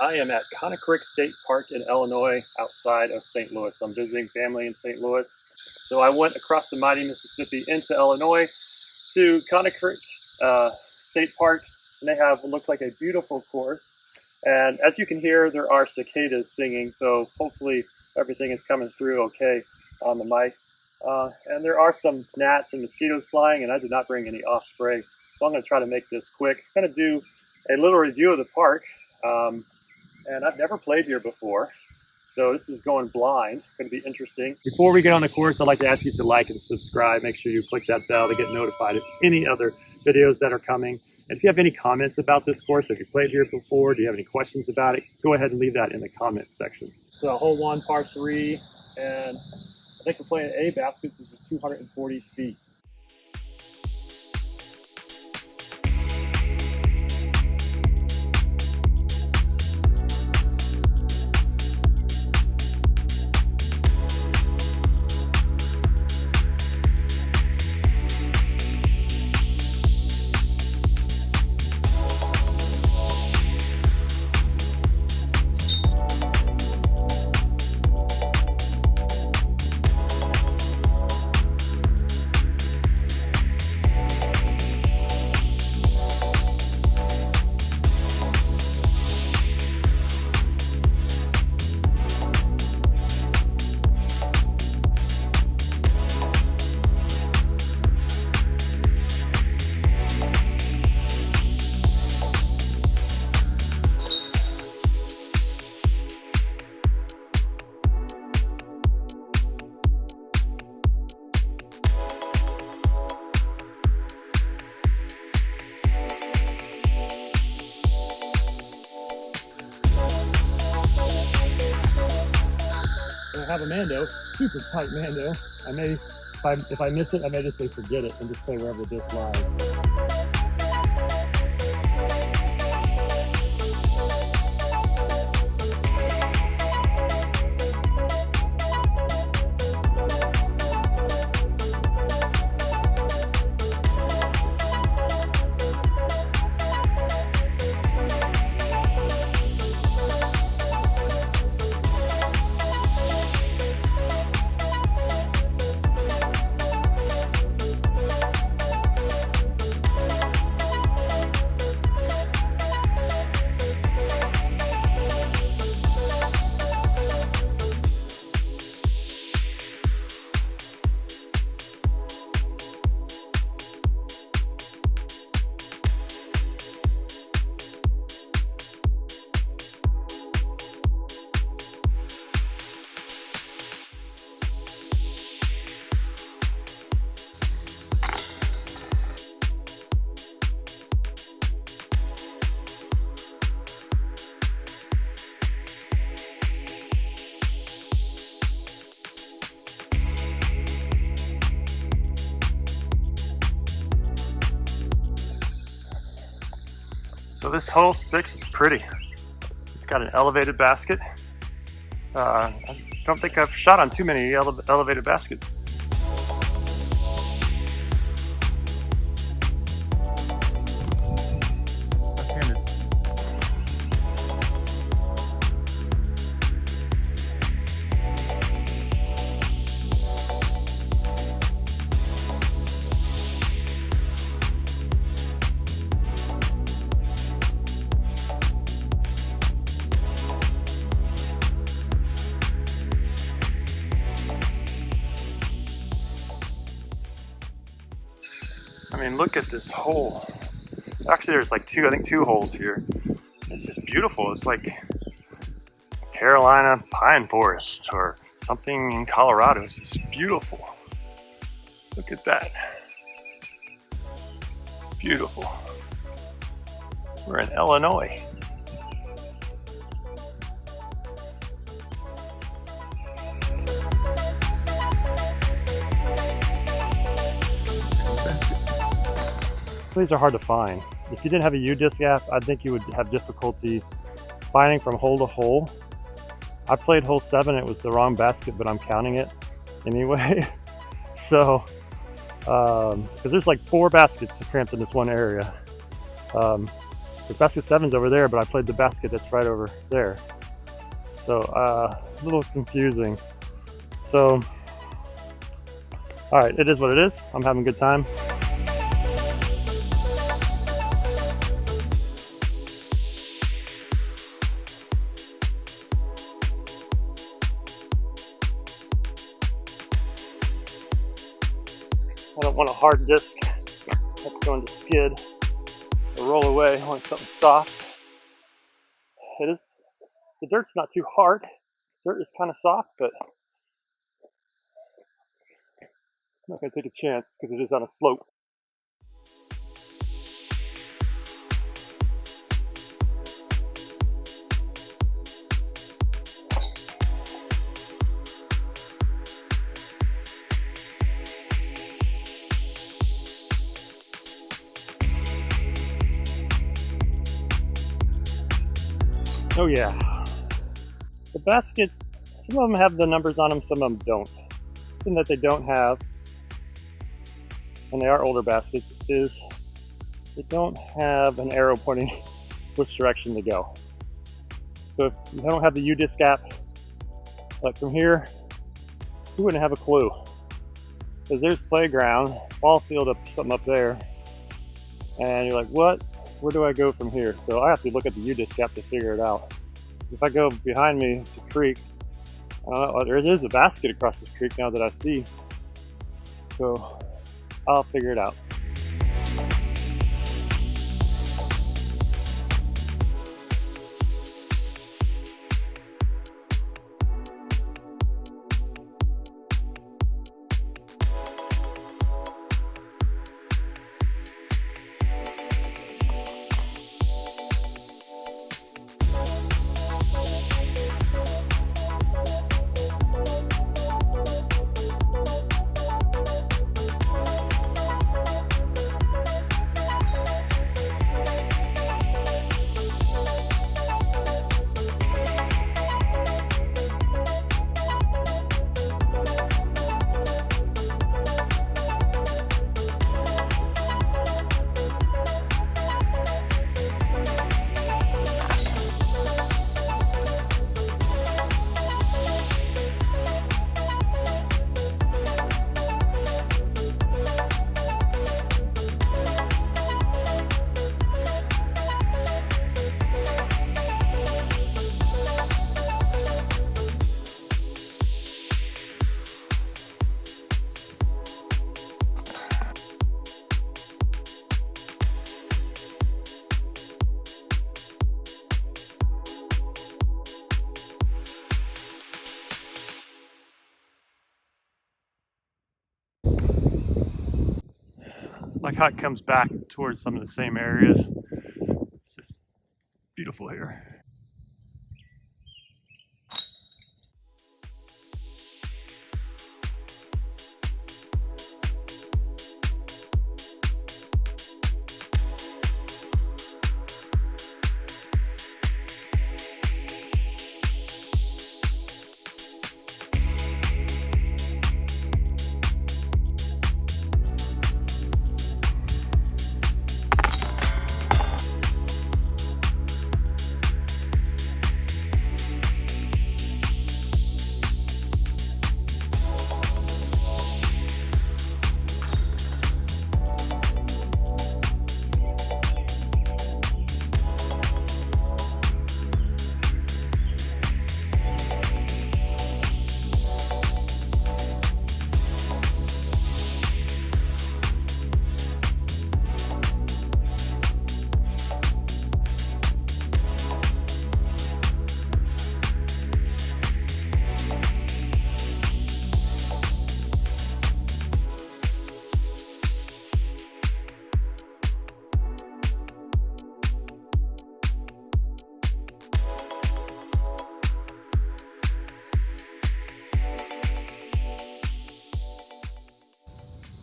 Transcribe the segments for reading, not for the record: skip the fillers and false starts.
I am at Konarcik State Park in Illinois, outside of St. Louis. I'm visiting family in St. Louis. So I went across the mighty Mississippi into Illinois to Konarcik State Park, and they have what looks like a beautiful course. And as you can hear, there are cicadas singing, so hopefully everything is coming through okay on the mic. And there are some gnats and mosquitoes flying, and I did not bring any off spray. So I'm going to try to make this quick. I'm going to do a little review of the park. And I've never played here before, so this is going blind. It's going to be interesting. Before we get on the course, I'd like to ask you to like and subscribe. Make sure you click that bell to get notified of any other videos that are coming. And if you have any comments about this course, if you played here before, do you have any questions about it, go ahead and leave that in the comments section. So hole 1, par 3, and I think we're playing A basket. This is 240 feet. I have a Mando, super tight Mando. I may, if I miss it, I may just say forget it and just play wherever this lies. So this hole 6 is pretty. It's got an elevated basket. I don't think I've shot on too many elevated baskets. I mean, look at this hole. Actually, there's like I think two holes here. It's just beautiful. It's like Carolina pine forest or something in Colorado. It's just beautiful. Look at that. Beautiful. We're in Illinois. These are hard to find. If you didn't have a U-disc app, I think you would have difficulty finding from hole to hole. I played hole 7, it was the wrong basket, but I'm counting it anyway. So, because there's like 4 baskets cramped in this one area. The basket 7's over there, but I played the basket that's right over there. So a little confusing. So, all right, it is what it is. I'm having a good time. I don't want a hard disc that's going to skid or roll away. I want something soft. It is, the dirt's not too hard. Dirt is kind of soft, but I'm not going to take a chance because it is on a slope. Oh yeah. The baskets, some of them have the numbers on them, some of them don't. Something that they don't have, and they are older baskets, is they don't have an arrow pointing which direction to go. So if you don't have the U-disc app, like from here, you wouldn't have a clue. Because there's playground, ball field up, something up there, and you're like, what? Where do I go from here? So I have to look at the U-disc app to figure it out. If I go behind me to the creek, there is a basket across this creek now that I see. So I'll figure it out. Like how it comes back towards some of the same areas. It's just beautiful here.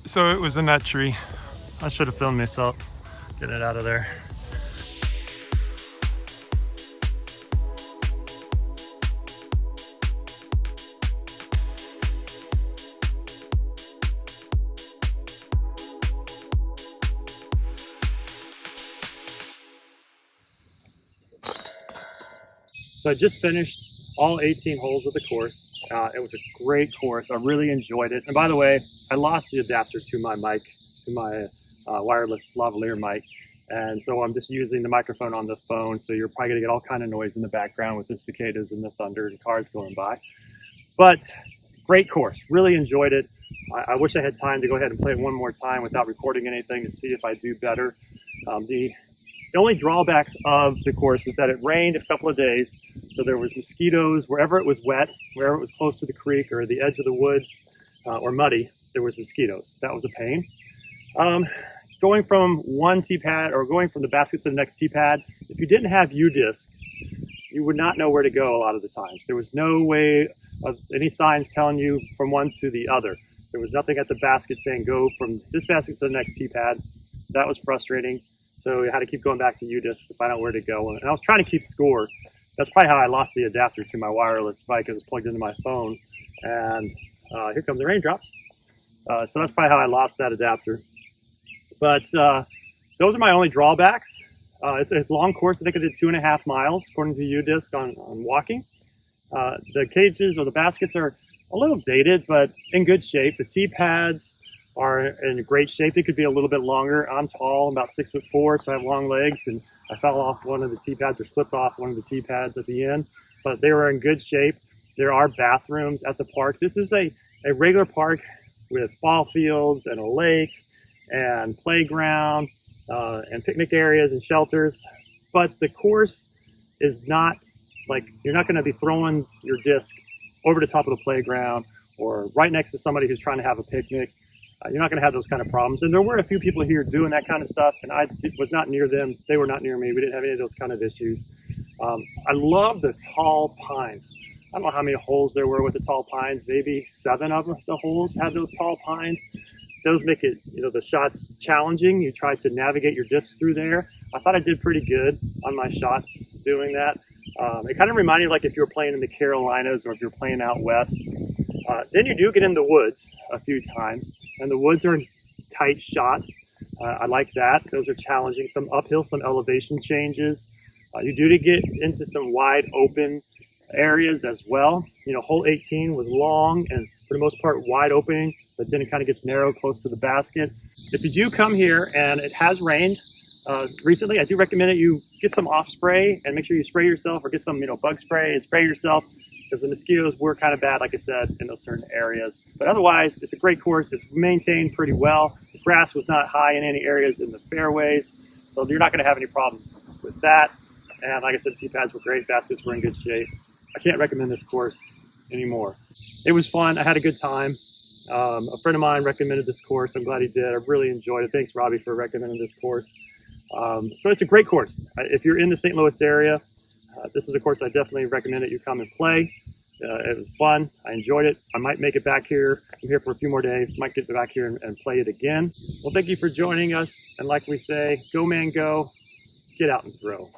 So it was in that tree. I should have filmed myself getting it out of there. So I just finished all 18 holes of the course. It was a great course. I really enjoyed it. And by the way, I lost the adapter to my mic, to my wireless lavalier mic. And so I'm just using the microphone on the phone. So you're probably gonna get all kind of noise in the background with the cicadas and the thunder and cars going by. But great course, really enjoyed it. I wish I had time to go ahead and play it one more time without recording anything to see if I do better. The only drawbacks of the course is that it rained a couple of days. So there was mosquitoes wherever it was wet, wherever it was close to the creek or the edge of the woods or muddy, there was mosquitoes. That was a pain. Going from one tee pad or going from the basket to the next tee pad, if you didn't have U-disc, you would not know where to go a lot of the times. There was no way of any signs telling you from one to the other. There was nothing at the basket saying go from this basket to the next tee pad. That was frustrating. So I had to keep going back to U-disc to find out where to go. And I was trying to keep score. That's probably how I lost the adapter to my wireless mic. It was plugged into my phone. And here come the raindrops. So that's probably how I lost that adapter. But those are my only drawbacks. It's a long course. I think I did 2.5 miles according to U-disc on walking. The cages or the baskets are a little dated, but in good shape. The tee pads are in great shape. They could be a little bit longer. I'm tall, I'm about 6'4", so I have long legs, and I fell off one of the tee pads or slipped off one of the tee pads at the end, but they were in good shape. There are bathrooms at the park. This is a regular park with ball fields and a lake and playground and picnic areas and shelters, but the course is not like, you're not going to be throwing your disc over the top of the playground or right next to somebody who's trying to have a picnic. You're not going to have those kind of problems. And there were a few people here doing that kind of stuff, and I was not near them. They were not near me. We didn't have any of those kind of issues. I love the tall pines. I don't know how many holes there were with the tall pines. Maybe 7 of the holes had those tall pines. Those make it, the shots challenging. You try to navigate your disc through there. I thought I did pretty good on my shots doing that. It kind of reminded me like if you were playing in the Carolinas or if you're playing out west. Then you do get in the woods a few times. And the woods are tight shots. I like that. Those are challenging. Some uphill, some elevation changes. You do get into some wide open areas as well. Hole 18 was long and for the most part wide open, but then it kind of gets narrow close to the basket. If you do come here and it has rained recently, I do recommend that you get some off spray and make sure you spray yourself or get some, bug spray and spray yourself, because the mosquitoes were kind of bad, like I said, in those certain areas. But otherwise, it's a great course. It's maintained pretty well. The grass was not high in any areas in the fairways, so you're not going to have any problems with that. And like I said, tee pads were great. Baskets were in good shape. I can't recommend this course anymore. It was fun. I had a good time. A friend of mine recommended this course. I'm glad he did. I really enjoyed it. Thanks, Robbie, for recommending this course. So it's a great course. If you're in the St. Louis area, this is a course I definitely recommend that you come and play. It was fun. I enjoyed it. I might make it back here. I'm here for a few more days. Might get back here and play it again. Well, thank you for joining us. And like we say, go man, go. Get out and throw.